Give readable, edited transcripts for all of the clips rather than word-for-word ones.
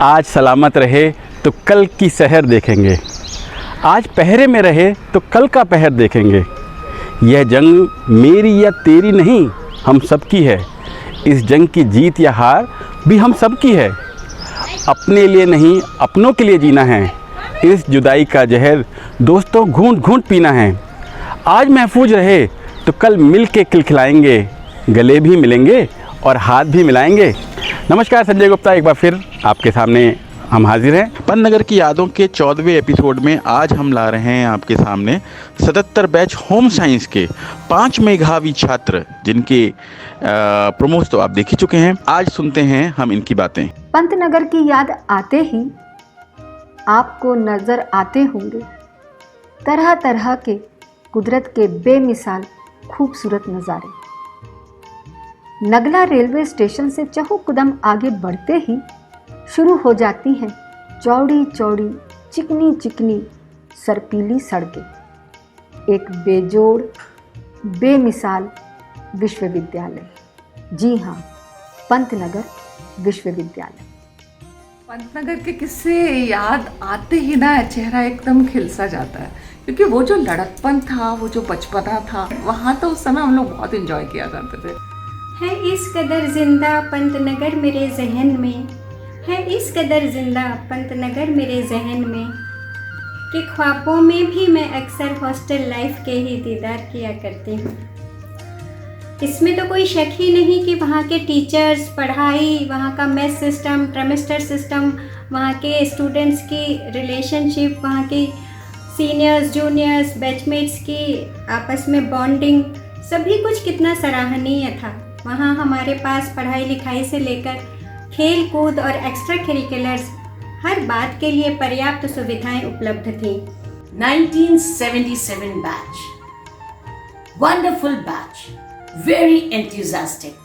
आज सलामत रहे तो कल की सहर देखेंगे, आज पहरे में रहे तो कल का पहर देखेंगे। यह जंग मेरी या तेरी नहीं, हम सबकी है। इस जंग की जीत या हार भी हम सबकी है। अपने लिए नहीं, अपनों के लिए जीना है। इस जुदाई का जहर दोस्तों घूंट घूंट पीना है। आज महफूज रहे तो कल मिल के खिलखिलाएंगे, गले भी मिलेंगे और हाथ भी मिलाएंगे। नमस्कार, संजय गुप्ता एक बार फिर आपके सामने हम हाजिर हैं। पंतनगर की यादों के 14वें एपिसोड में आज हम ला रहे हैं आपके सामने 77 बैच होम साइंस के 5 मेधावी छात्र, जिनके प्रमोश तो आप देख ही चुके हैं। आज सुनते हैं हम इनकी बातें। पंतनगर की याद आते ही आपको नजर आते होंगे तरह तरह के कुदरत के बेमिसाल खूबसूरत नज़ारे। नगला रेलवे स्टेशन से चहुकुदम आगे बढ़ते ही शुरू हो जाती हैं चौड़ी चौड़ी चिकनी चिकनी सरपीली सड़कें। एक बेजोड़ बेमिसाल विश्वविद्यालय, जी हाँ, पंतनगर विश्वविद्यालय। पंतनगर के किस्से याद आते ही ना चेहरा एकदम खिल सा जाता है, क्योंकि वो जो लड़कपन था, वो जो बचपना था, वहाँ तो उस समय हम लोग बहुत एंजॉय किया करते थे। है इस कदर जिंदा पंतनगर मेरे जहन में, है इस कदर जिंदा पंतनगर मेरे जहन में कि ख्वाबों में भी मैं अक्सर हॉस्टल लाइफ के ही दीदार किया करती हूँ। इसमें तो कोई शक ही नहीं कि वहाँ के टीचर्स, पढ़ाई, वहाँ का मेस सिस्टम, ट्रिमेस्टर सिस्टम, वहाँ के स्टूडेंट्स की रिलेशनशिप, वहाँ की सीनियर्स जूनियर्स बैचमेट्स की आपस में बॉन्डिंग, सभी कुछ कितना सराहनीय था। वहाँ हमारे पास पढ़ाई लिखाई से लेकर खेल कूद और एक्स्ट्रा करिकुलर्स हर बात के लिए पर्याप्त सुविधाएं उपलब्ध थी। 1977 batch, wonderful batch, very enthusiastic.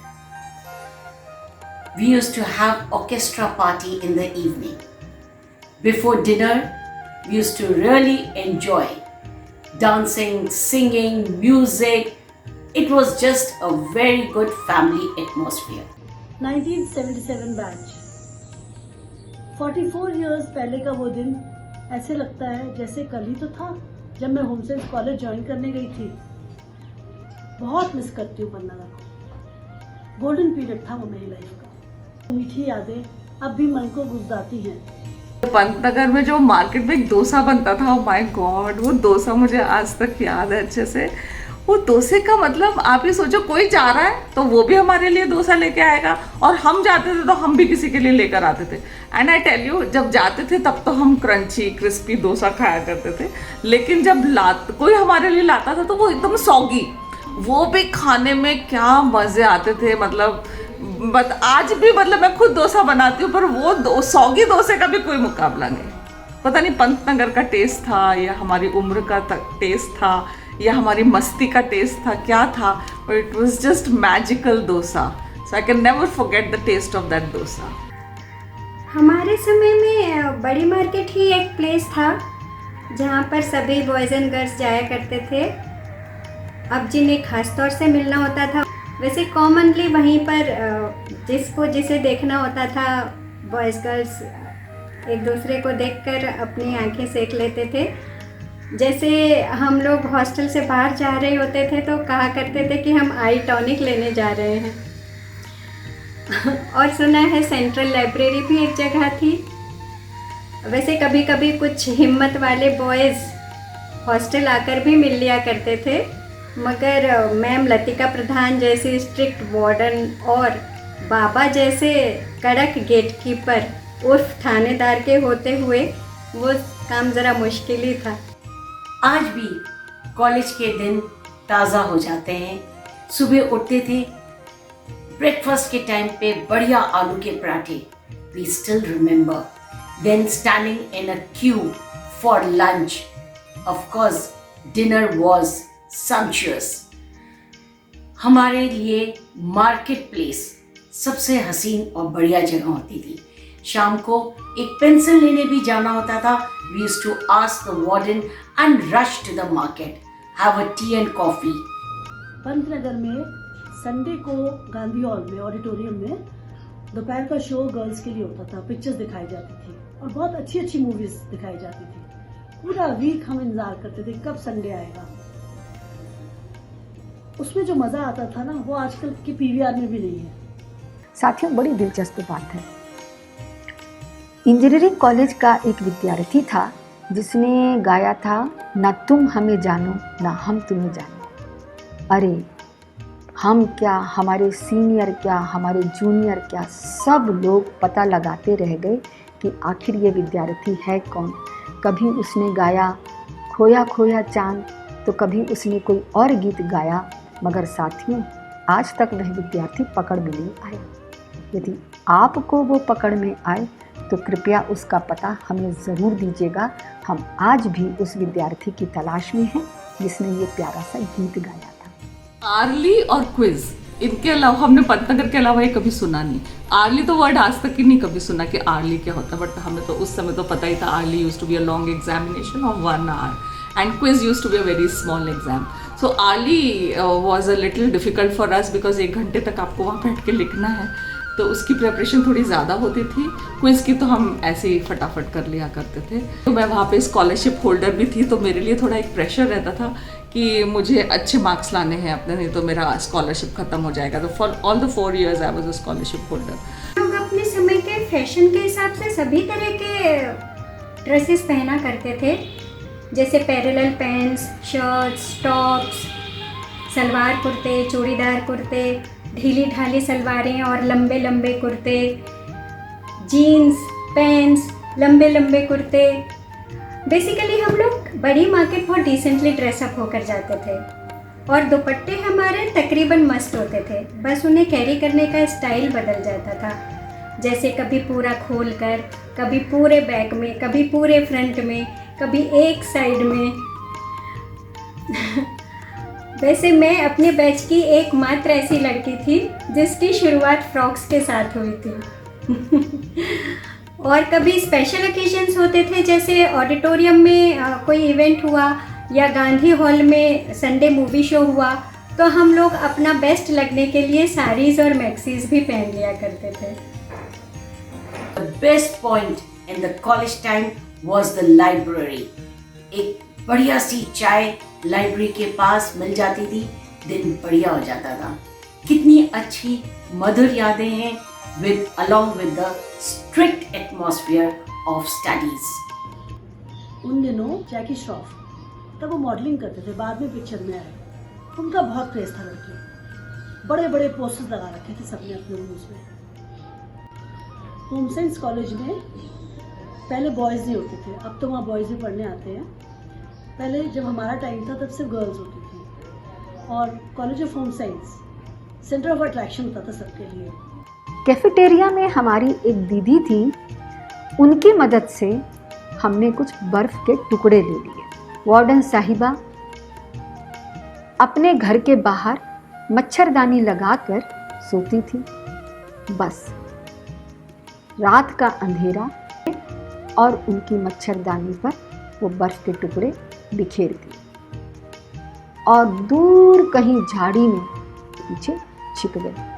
We used to have orchestra party in the evening. Before dinner, we used to really enjoy dancing, singing, music. It was just a very good family atmosphere. 1977 batch, 44 years पहले का वो दिन ऐसे लगता है जैसे कल ही तो था जब मैं होम साइंस कॉलेज ज्वाइन करने गई थी। बहुत मिस करती हूँ पंतनगर को। गोल्डन पीरियड था वो मेरी लाइफ का। मीठी यादें अब भी मन को गुजराती हैं। पंतनगर में जो मार्केट में एक डोसा बनता था, माय गॉड, वो डोसा मुझे आज तक याद है अच्छे से। वो डोसे का मतलब आप ही सोचो, कोई जा रहा है तो वो भी हमारे लिए डोसा लेके आएगा, और हम जाते थे तो हम भी किसी के लिए लेकर आते थे। एंड आई टेल यू, जब जाते थे तब तो हम क्रंची क्रिस्पी डोसा खाया करते थे, लेकिन जब कोई हमारे लिए लाता था तो वो एकदम सॉगी, वो भी खाने में क्या मज़े आते थे। मतलब आज भी मैं खुद डोसा बनाती हूँ, पर वो सौगी डोसे का भी कोई मुकाबला नहीं। पता नहीं पंतनगर का टेस्ट था या हमारी उम्र का टेस्ट था या हमारी मस्ती का टेस्ट था, क्या था, but it was just magical dosa. So I can never forget the taste of that dosa. हमारे समय में बड़ी मार्केट ही एक प्लेस था जहाँ पर सभी बॉयज़ एंड गर्ल्स जाया करते थे। अब जिन्हें खास तौर से मिलना होता था, वैसे कॉमनली वहीं पर जिसको जिसे देखना होता था, बॉयज़ गर्ल्स एक दूसरे को देखकर अपनी आंखें सेक लेते थे। जैसे हम लोग हॉस्टल से बाहर जा रहे होते थे तो कहा करते थे कि हम आई टॉनिक लेने जा रहे हैं। और सुना है सेंट्रल लाइब्रेरी भी एक जगह थी। वैसे कभी कभी कुछ हिम्मत वाले बॉयज़ हॉस्टल आकर भी मिल लिया करते थे, मगर मैम लतिका प्रधान जैसी स्ट्रिक्ट वार्डन और बाबा जैसे कड़क गेटकीपर उर्फ थानेदार के होते हुए वो काम ज़रा मुश्किल ही था। आज भी कॉलेज के दिन ताज़ा हो जाते हैं। सुबह उठते थे, ब्रेकफास्ट के टाइम पे बढ़िया आलू के पराठे। We still remember then standing in a queue for lunch. Of course dinner was sumptuous. हमारे लिए मार्केट प्लेस सबसे हसीन और बढ़िया जगह होती थी। शाम को एक पेंसिल लेने भी जाना होता था। We used to ask the warden and rush to the market, have a tea and coffee. Pantnagar में संडे को गांधी हॉल में ऑडिटोरियम में दोपहर का शो गर्ल्स के लिए होता था, पिक्चर्स दिखाई जाती थी और बहुत अच्छी अच्छी मूवीज दिखाई जाती थी। पूरा वीक हम इंतजार करते थे कब संडे आएगा। उसमें जो मजा आता था ना, वो आजकल के पीवीआर में भी नहीं है। साथियों, बड़ी दिलचस्प बात है। इंजीनियरिंग कॉलेज का एक विद्यार्थी था जिसने गाया था, ना तुम हमें जानो ना हम तुम्हें जानो। अरे हम क्या, हमारे सीनियर क्या, हमारे जूनियर क्या, सब लोग पता लगाते रह गए कि आखिर ये विद्यार्थी है कौन। कभी उसने गाया खोया खोया चांद, तो कभी उसने कोई और गीत गाया, मगर साथियों आज तक वह विद्यार्थी पकड़ में नहीं आया। यदि आपको वो पकड़ में आए तो कृपया उसका पता हमें ज़रूर दीजिएगा। हम आज भी उस विद्यार्थी की तलाश में हैं जिसने ये प्यारा सा गीत गाया था। आर्ली और क्विज, इनके अलावा हमने पंतनगर के अलावा ये कभी सुना नहीं। आर्ली तो वर्ड आज तक ही नहीं कभी सुना कि आर्ली क्या होता है, बट हमें तो उस समय तो पता ही था early used to be a long examination of 1 hour and quiz used to be a very small exam. So early was a little difficult for us because 1 घंटे तक आपको वहाँ बैठ के लिखना है, तो उसकी प्रिपरेशन थोड़ी ज़्यादा होती थी। क्विज़ की तो हम ऐसे ही फटाफट कर लिया करते थे। तो मैं वहाँ पे स्कॉलरशिप होल्डर भी थी, तो मेरे लिए थोड़ा एक प्रेशर रहता था कि मुझे अच्छे मार्क्स लाने हैं अपने, नहीं तो मेरा स्कॉलरशिप ख़त्म हो जाएगा। तो for all the 4 years I was a scholarship holder. लोग अपने समय के फैशन के हिसाब से सभी तरह के ड्रेसेस पहना करते थे, जैसे parallel pants, shirts, tops, salwar कुर्ते, चूड़ीदार कुर्ते, ढीली ढाली सलवारें और लंबे लंबे कुर्ते, जीन्स, पैंट्स, लंबे लंबे कुर्ते। बेसिकली हम लोग बड़ी मार्केट बहुत डिसेंटली ड्रेसअप होकर जाते थे और दुपट्टे हमारे तकरीबन मस्त होते थे, बस उन्हें कैरी करने का स्टाइल बदल जाता था, जैसे कभी पूरा खोल कर, कभी पूरे बैक में, कभी पूरे फ्रंट में, कभी एक साइड में। वैसे मैं अपने बैच की एकमात्र ऐसी लड़की थी जिसकी शुरुआत फ्रॉक्स के साथ हुई थी। और कभी स्पेशल ओकेजन्स होते थे, जैसे ऑडिटोरियम में कोई इवेंट हुआ या गांधी हॉल में संडे मूवी शो हुआ, तो हम लोग अपना बेस्ट लगने के लिए साड़ीज़ और मैक्सीज भी पहन लिया करते थे। The best point in the college time was the library. एक बढ़िया सी चाय लाइब्रेरी के पास मिल जाती थी, दिन बढ़िया हो जाता था। कितनी अच्छी मधुर यादें हैं along with the strict atmosphere of studies. उन दिनों जैकी श्रॉफ, तब वो मॉडलिंग करते थे, बाद में पिक्चर में आए। उनका बहुत क्रेज था लड़के, बड़े बड़े पोस्टर्स लगा रखे थे सबने अपने रूम्स में। होम साइंस कॉलेज में पहले बॉयज़ नहीं होते थे, अब तो वहाँ बॉयज़ भी पढ़ने आते हैं। पहले जब हमारा टाइम था तब सिर्फ गर्ल्स होती थी, और college of home science centre of attraction होता था सबके लिए। कैफेटेरिया में हमारी एक दीदी थी, उनकी मदद से हमने कुछ बर्फ़ के टुकड़े ले लिए। वार्डन साहिबा अपने घर के बाहर मच्छरदानी लगाकर सोती थी। बस रात का अंधेरा और उनकी मच्छरदानी पर वो बर्फ़ के टुकड़े बिखेर दिए और दूर कहीं झाड़ी में पीछे छिप गए।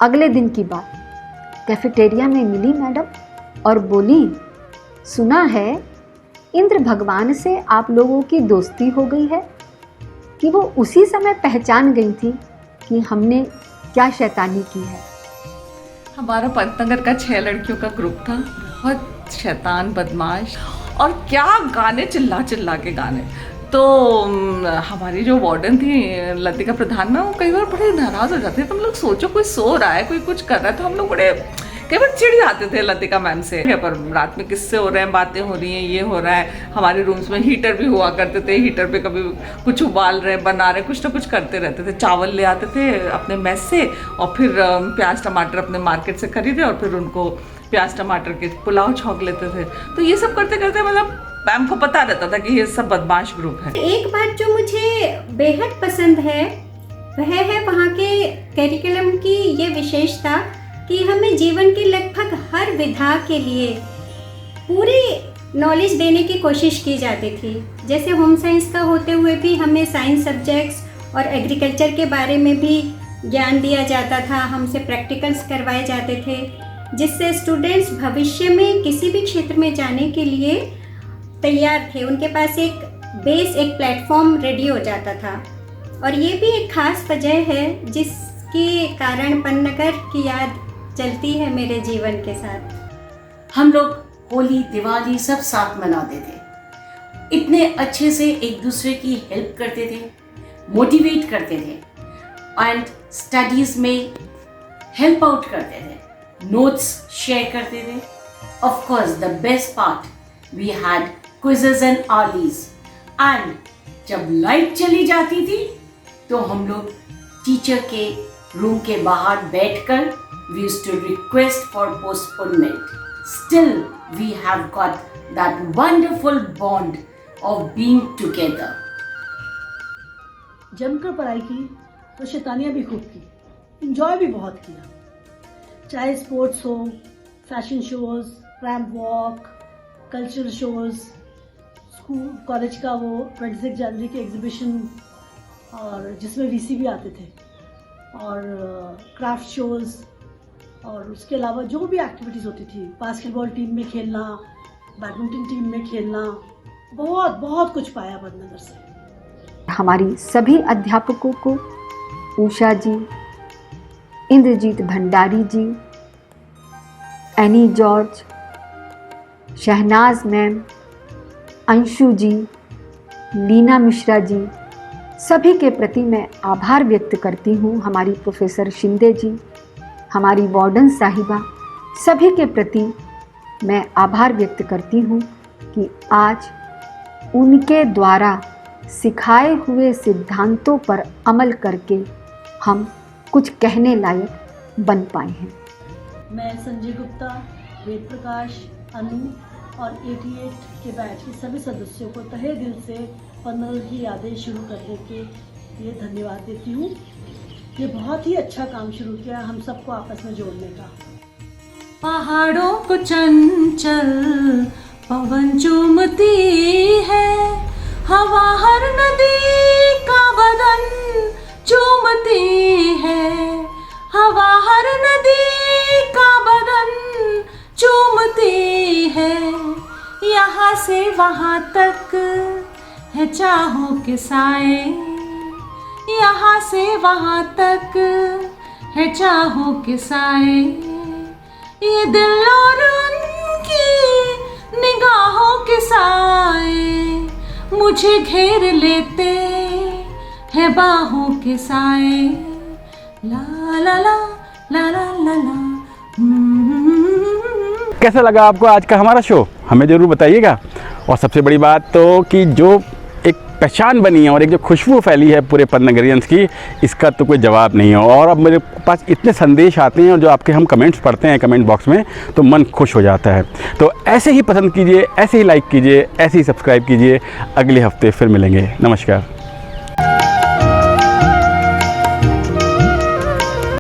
अगले दिन की बात, कैफेटेरिया में मिली मैडम और बोली, सुना है इंद्र भगवान से आप लोगों की दोस्ती हो गई है। कि वो उसी समय पहचान गई थी कि हमने क्या शैतानी की है। हमारा पंतनगर का 6 लड़कियों का ग्रुप था, बहुत शैतान बदमाश, और क्या गाने, चिल्ला चिल्ला के गाने। तो हमारी जो वार्डन थी लतिका प्रधान में, वो कई बार बड़े नाराज़ हो जाते थे। तुम लोग सोचो कोई सो रहा है, कोई कुछ कर रहा है, तो हम लोग बड़े कई बार चिढ़ जाते थे लतिका मैम से। पर रात में किससे हो रहे हैं, बातें हो रही हैं, ये हो रहा है। हमारे रूम्स में हीटर भी हुआ करते थे, हीटर पे कभी कुछ उबाल रहे, बना रहे, कुछ ना कुछ करते रहते थे। चावल ले आते थे अपने मेस से, और फिर प्याज टमाटर अपने मार्केट से खरीदे, और फिर उनको प्याज टमाटर के पुलाव छौंक लेते थे। तो ये सब करते करते मतलब मैम को पता रहता था कि ये सब बदमाश ग्रुप है। एक बात जो मुझे बेहद पसंद है वह है वहाँ के करिकुलम की ये विशेषता कि हमें जीवन की लगभग हर विधा के लिए पूरी नॉलेज देने की कोशिश की जाती थी। जैसे होम साइंस का होते हुए भी हमें साइंस सब्जेक्ट्स और एग्रीकल्चर के बारे में भी ज्ञान दिया जाता था, हमसे प्रैक्टिकल्स करवाए जाते थे, जिससे स्टूडेंट्स भविष्य में किसी भी क्षेत्र में जाने के लिए तैयार थे। उनके पास एक बेस, एक प्लेटफॉर्म रेडी हो जाता था। और ये भी एक ख़ास वजह है जिसके कारण पन्नगर की याद चलती है मेरे जीवन के साथ। हम लोग होली, दिवाली सब साथ मनाते थे, इतने अच्छे से एक दूसरे की हेल्प करते थे, मोटिवेट करते थे एंड स्टडीज़ में हेल्प आउट करते थे, नोट्स शेयर करते थे। Of course the best part we had quizzes and आर्लीज। एंड जब लाइट चली जाती थी तो हम लोग टीचर के रूम के बाहर बैठकर we used to request for postponement. Still we have got that wonderful bond of being together. जमकर पढ़ाई की तो शैतानियाँ भी खूब की, इंजॉय भी बहुत किया, चाहे स्पोर्ट्स हो, fashion shows, ramp walk, cultural shows, school college का वो 26 जनवरी के एग्जीबिशन और जिसमें वीसी भी आते थे, और क्राफ्ट शोज़, और उसके अलावा जो भी एक्टिविटीज़ होती थी, बास्केटबॉल टीम में खेलना, बैडमिंटन टीम में खेलना, बहुत बहुत कुछ पाया पन्नगर से। हमारी सभी अध्यापकों को, उषा जी, इंद्रजीत भंडारी जी, एनी जॉर्ज, शहनाज मैम, अंशु जी, लीना मिश्रा जी, सभी के प्रति मैं आभार व्यक्त करती हूँ। हमारी प्रोफेसर शिंदे जी, हमारी वार्डन साहिबा, सभी के प्रति मैं आभार व्यक्त करती हूँ कि आज उनके द्वारा सिखाए हुए सिद्धांतों पर अमल करके हम कुछ कहने लायक बन पाए हैं। मैं संजय गुप्ता, वेद प्रकाश, अनु और 88 के बैच के सभी सदस्यों को तहे दिल से पन्नगर की यादें शुरू करने के लिए धन्यवाद देती हूँ। ये बहुत ही अच्छा काम शुरू किया हम सबको आपस में जोड़ने का। पहाड़ों को चंचल पवन चूमती है, हवा हर नदी का बदन चूमती है, हवा हर नदी का बदन चूमती है। यहाँ से वहाँ तक है चाहों के साए, यहाँ से वहाँ तक है चाहों के साए, ये दिल और उनकी निगाहों के साए मुझे घेर लेते हैं बाहों के साए। ला ला ला ला ला ला ला। कैसा लगा आपको आज का हमारा शो, हमें ज़रूर बताइएगा। और सबसे बड़ी बात तो कि जो एक पहचान बनी है और एक जो खुशबू फैली है पूरे पन्नगरियंस की, इसका तो कोई जवाब नहीं है। और अब मेरे पास इतने संदेश आते हैं और जो आपके हम कमेंट्स पढ़ते हैं कमेंट बॉक्स में, तो मन खुश हो जाता है। तो ऐसे ही पसंद कीजिए, ऐसे ही लाइक कीजिए, ऐसे ही सब्सक्राइब कीजिए। अगले हफ्ते फिर मिलेंगे। नमस्कार।